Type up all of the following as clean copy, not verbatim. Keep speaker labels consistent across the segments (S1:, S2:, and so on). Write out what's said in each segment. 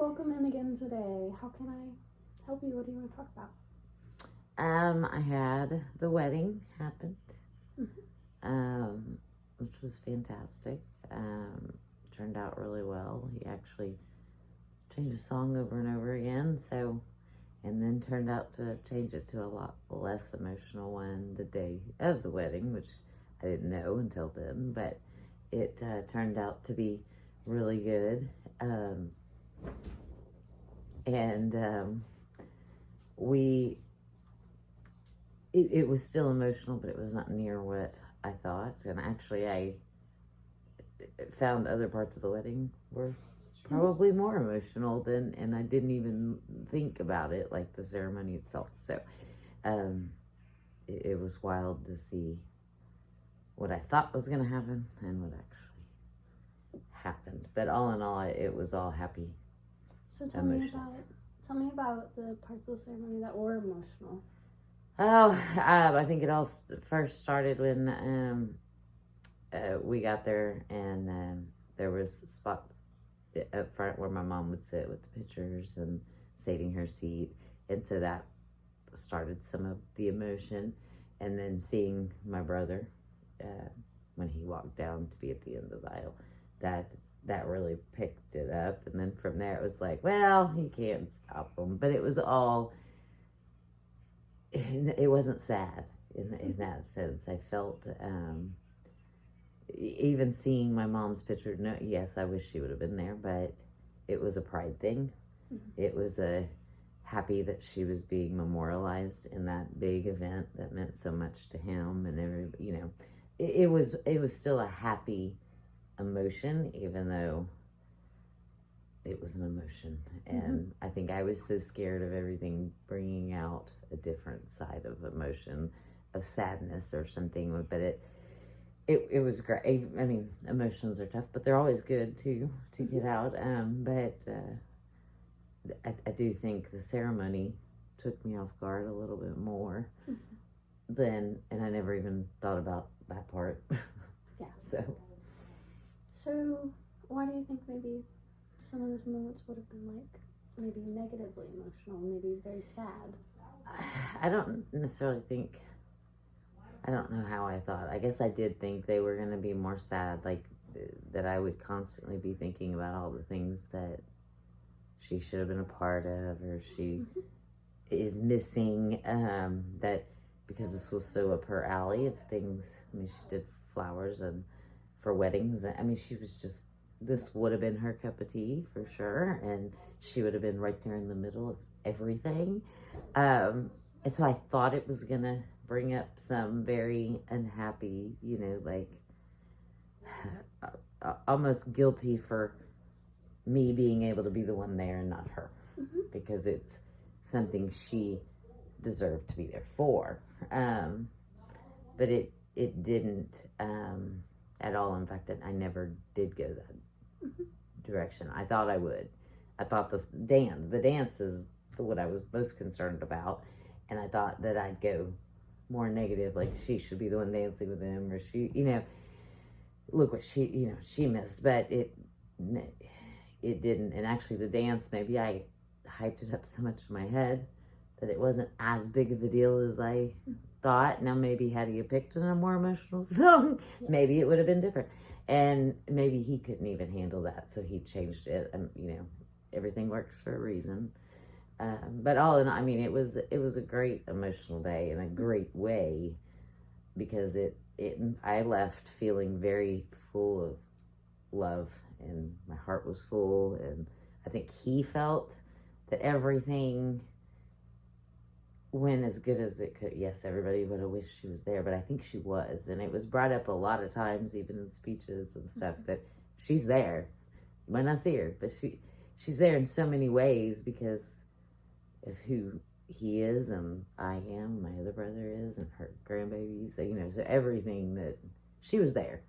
S1: welcome in again today. How can I help you? What do you want to talk about?
S2: I had the wedding happened, which was fantastic. Turned out really well. He actually changed the song over and over again, and then turned out to change it to a lot less emotional one the day of the wedding, which I didn't know until then, but it turned out to be really good. It was still emotional, but it was not near what I thought. And actually, I found other parts of the wedding were probably more emotional and I didn't even think about it, like the ceremony itself. So it was wild to see what I thought was going to happen and what actually happened. But all in all, it was all happy.
S1: So tell me about the parts of the ceremony that were emotional.
S2: I think it all first started when we got there, and there was spots up front where my mom would sit with the pictures and saving her seat, and so that started some of the emotion. And then seeing my brother when he walked down to be at the end of the aisle, that really picked it up. And then from there it was like, well, you can't stop him, but it was all, it wasn't sad in that sense. I felt even seeing my mom's picture, no, yes, I wish she would have been there, but it was a pride thing. It was a happy that she was being memorialized in that big event that meant so much to him, and everybody, it was still a happy emotion, even though it was an emotion. And I think I was so scared of everything bringing out a different side of emotion, of sadness or something, but it was great. I mean, emotions are tough, but they're always good to get out. But I do think the ceremony took me off guard a little bit more and I never even thought about that part.
S1: Yeah. So why do you think maybe some of those moments would have been like maybe negatively emotional, maybe very sad?
S2: I don't necessarily think, I don't know how I thought. I guess I did think they were going to be more sad, like that I would constantly be thinking about all the things that she should have been a part of, or she is missing, that because this was so up her alley of things. I mean, she did flowers and for weddings. I mean, she was just, this would have been her cup of tea for sure, and she would have been right there in the middle of everything. And so I thought it was gonna bring up some very unhappy, like almost guilty for me being able to be the one there and not her, because it's something she deserved to be there for. But it didn't at all. In fact, I never did go that direction. I thought I would. I thought the dance is what I was most concerned about, and I thought that I'd go more negative, like she should be the one dancing with him, or she, look what she missed. But it didn't. And actually the dance, maybe I hyped it up so much in my head that it wasn't as big of a deal as I thought. Now maybe had he picked a more emotional song, maybe it would have been different. And maybe he couldn't even handle that, so he changed it. Everything works for a reason. But all in all, I mean, it was a great emotional day in a great way, because I left feeling very full of love, and my heart was full, and I think he felt that everything went as good as it could. Yes, everybody would have wished she was there, but I think she was, and it was brought up a lot of times, even in speeches and stuff, that she's there. You might not see her, but she's there in so many ways because of who he is, and I am, my other brother is, and her grandbabies, so everything, that she was there.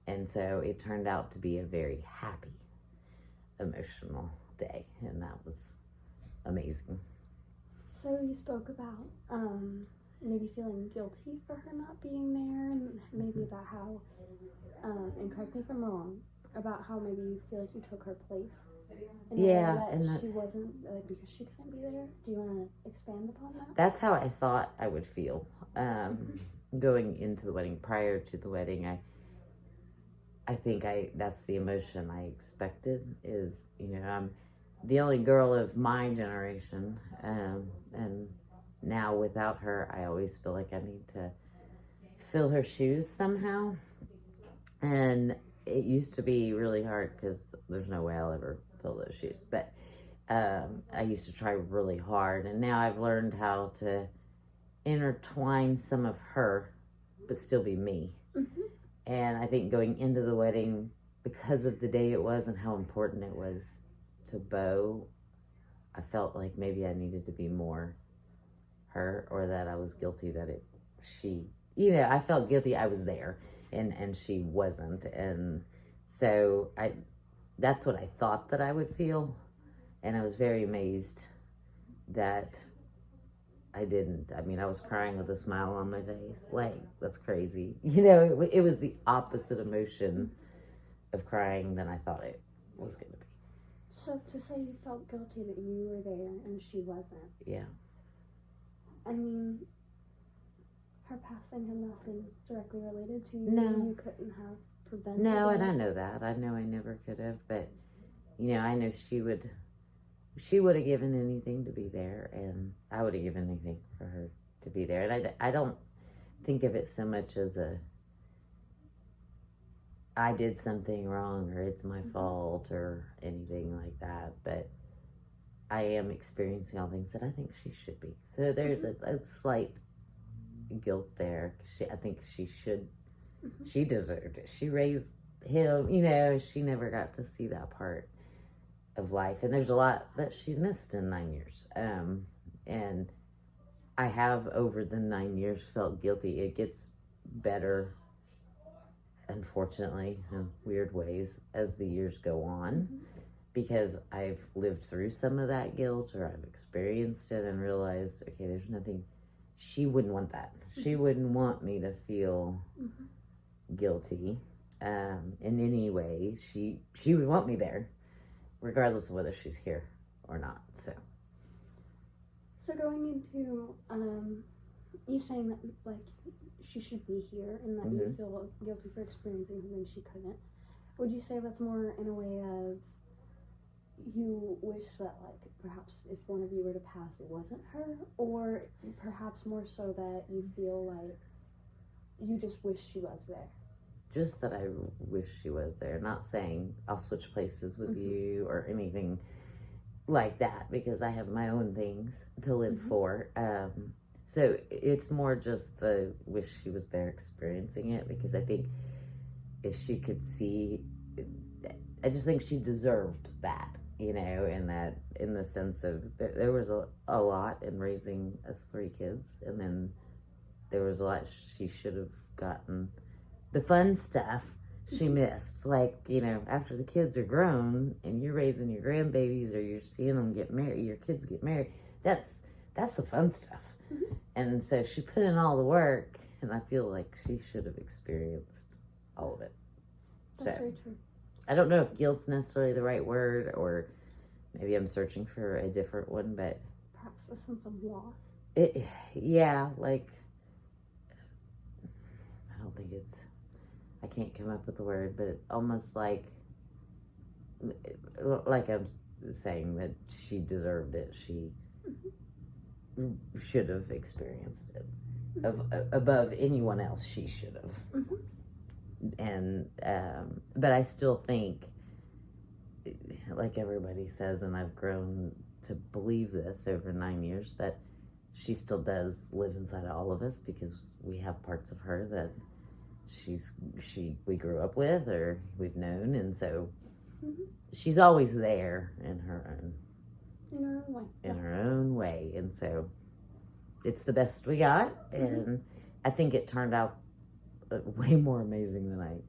S2: And so it turned out to be a very happy, emotional day, and that was amazing.
S1: So you spoke about maybe feeling guilty for her not being there, and maybe about how, and correct me if I'm wrong, about how maybe you feel like you took her place. In a
S2: Yeah,
S1: way that
S2: and
S1: she wasn't, because she couldn't be there. Do you want to expand upon that?
S2: that's how I thought I would feel going into the wedding. Prior to the wedding, I think that's the emotion I expected. Is, I'm the only girl of my generation, and now without her, I always feel like I need to fill her shoes somehow. And it used to be really hard because there's no way I'll ever fill those shoes. But I used to try really hard, and now I've learned how to intertwine some of her, but still be me.
S1: Mm-hmm.
S2: And I think going into the wedding, because of the day it was and how important it was to Bo, I felt like maybe I needed to be more her, or that I was guilty that I felt guilty I was there and she wasn't. And so that's what I thought that I would feel. And I was very amazed that I didn't. I mean, I was crying with a smile on my face. Like, that's crazy. It was the opposite emotion of crying than I thought it was going to be.
S1: So to say you felt guilty that you were there and she wasn't.
S2: Yeah.
S1: I mean, her passing had nothing directly related to you.
S2: No.
S1: You couldn't have prevented
S2: No,
S1: it.
S2: and I know that. I know I never could have. But, I know she would have given anything to be there, and I would have given anything for her to be there. And I don't think of it so much as I did something wrong or it's my fault or anything like that. But I am experiencing all things that I think she should be. So there's a slight guilt there. I think she should. She deserved it. She raised him. She never got to see that part of life, and there's a lot that she's missed in 9 years. And I have, over the 9 years, felt guilty. It gets better, unfortunately, in weird ways as the years go on, because I've lived through some of that guilt, or I've experienced it and realized, okay, there's nothing. She wouldn't want that. She wouldn't want me to feel guilty in any way. She would want me there, regardless of whether she's here or not.
S1: So going into you saying that like she should be here and that you feel guilty for experiencing something she couldn't, would you say that's more in a way of you wish that like perhaps if one of you were to pass it wasn't her, or perhaps more so that you feel like you just wish she was there?
S2: Just that I wish she was there. Not saying I'll switch places with you or anything like that, because I have my own things to live for. So it's more just the wish she was there experiencing it, because I think if she could see, I just think she deserved that, in the sense of there was a lot in raising us 3 kids, and then there was a lot she should have gotten. The fun stuff she missed, like, after the kids are grown and you're raising your grandbabies or you're seeing them get married, your kids get married, that's the fun stuff. And so she put in all the work, and I feel like she should have experienced all of it.
S1: That's very true.
S2: I don't know if guilt's necessarily the right word, or maybe I'm searching for a different one, but
S1: perhaps a sense of loss.
S2: Like, I don't think I can't come up with the word, but almost like I'm saying that she deserved it. She should have experienced it. Above anyone else, she should have. And but I still think, like everybody says, and I've grown to believe this over 9 years, that she still does live inside of all of us, because we have parts of her that we grew up with or we've known, and so she's always there in her own way, and so it's the best we got, and I think it turned out way more amazing than I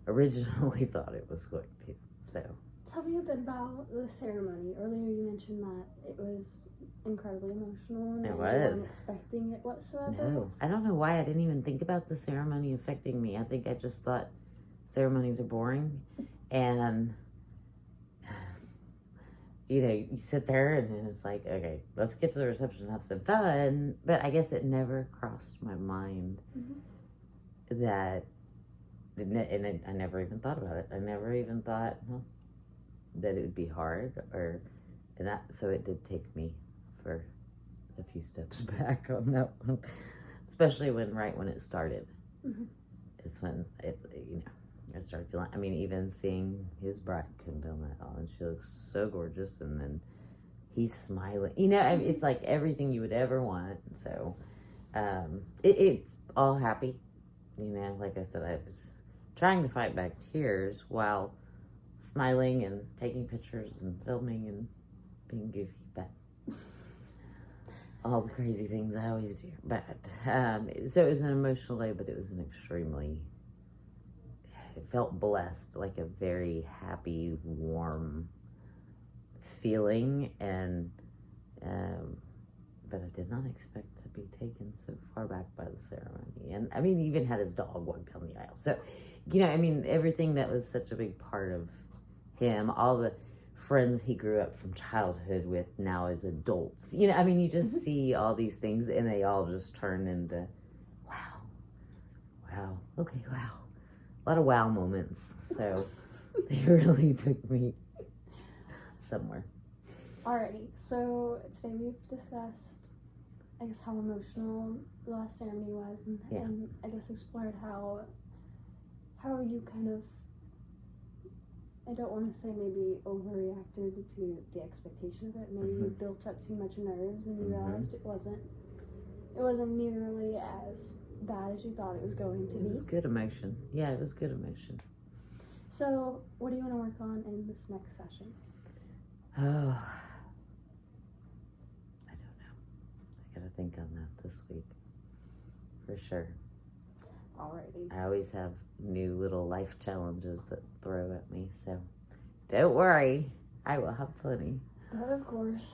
S2: originally thought it was going to. So
S1: tell me a bit about the ceremony. Earlier you mentioned that it was incredibly emotional and
S2: it
S1: you
S2: was.
S1: weren't expecting it whatsoever.
S2: No, I don't know why I didn't even think about the ceremony affecting me. I think I just thought ceremonies are boring, and you sit there and it's like, okay, let's get to the reception and have some fun. But I guess it never crossed my mind that, and I never even thought about it. I never even thought, well, that it would be hard, so it did take me for a few steps back on that one, especially right when it started. Is when it's, I started feeling, even seeing his bride come down that aisle, and she looks so gorgeous, and then he's smiling. It's like everything you would ever want. So it's all happy. Like I said, I was trying to fight back tears while smiling and taking pictures and filming and being goofy, but all the crazy things I always do. But so it was an emotional day, but it was it felt blessed, like a very happy, warm feeling, and but I did not expect to be taken so far back by the ceremony. And he even had his dog walk down the aisle. So, everything that was such a big part of him, all the friends he grew up from childhood with now as adults, you just see all these things, and they all just turn into wow, okay, wow. A lot of wow moments. So they really took me somewhere.
S1: Alrighty, so today we've discussed, I guess, how emotional the last ceremony was, and I guess explored how you kind of, I don't want to say maybe overreacted to the expectation of it. Maybe you built up too much nerves and you realized it wasn't nearly as bad as you thought it was going to be.
S2: It was good emotion. Yeah, it was good emotion.
S1: So, what do you want to work on in this next session?
S2: Oh, I don't know. I gotta think on that this week, for sure.
S1: Alrighty.
S2: I always have new little life challenges that throw at me, so don't worry, I will have plenty.
S1: But of course.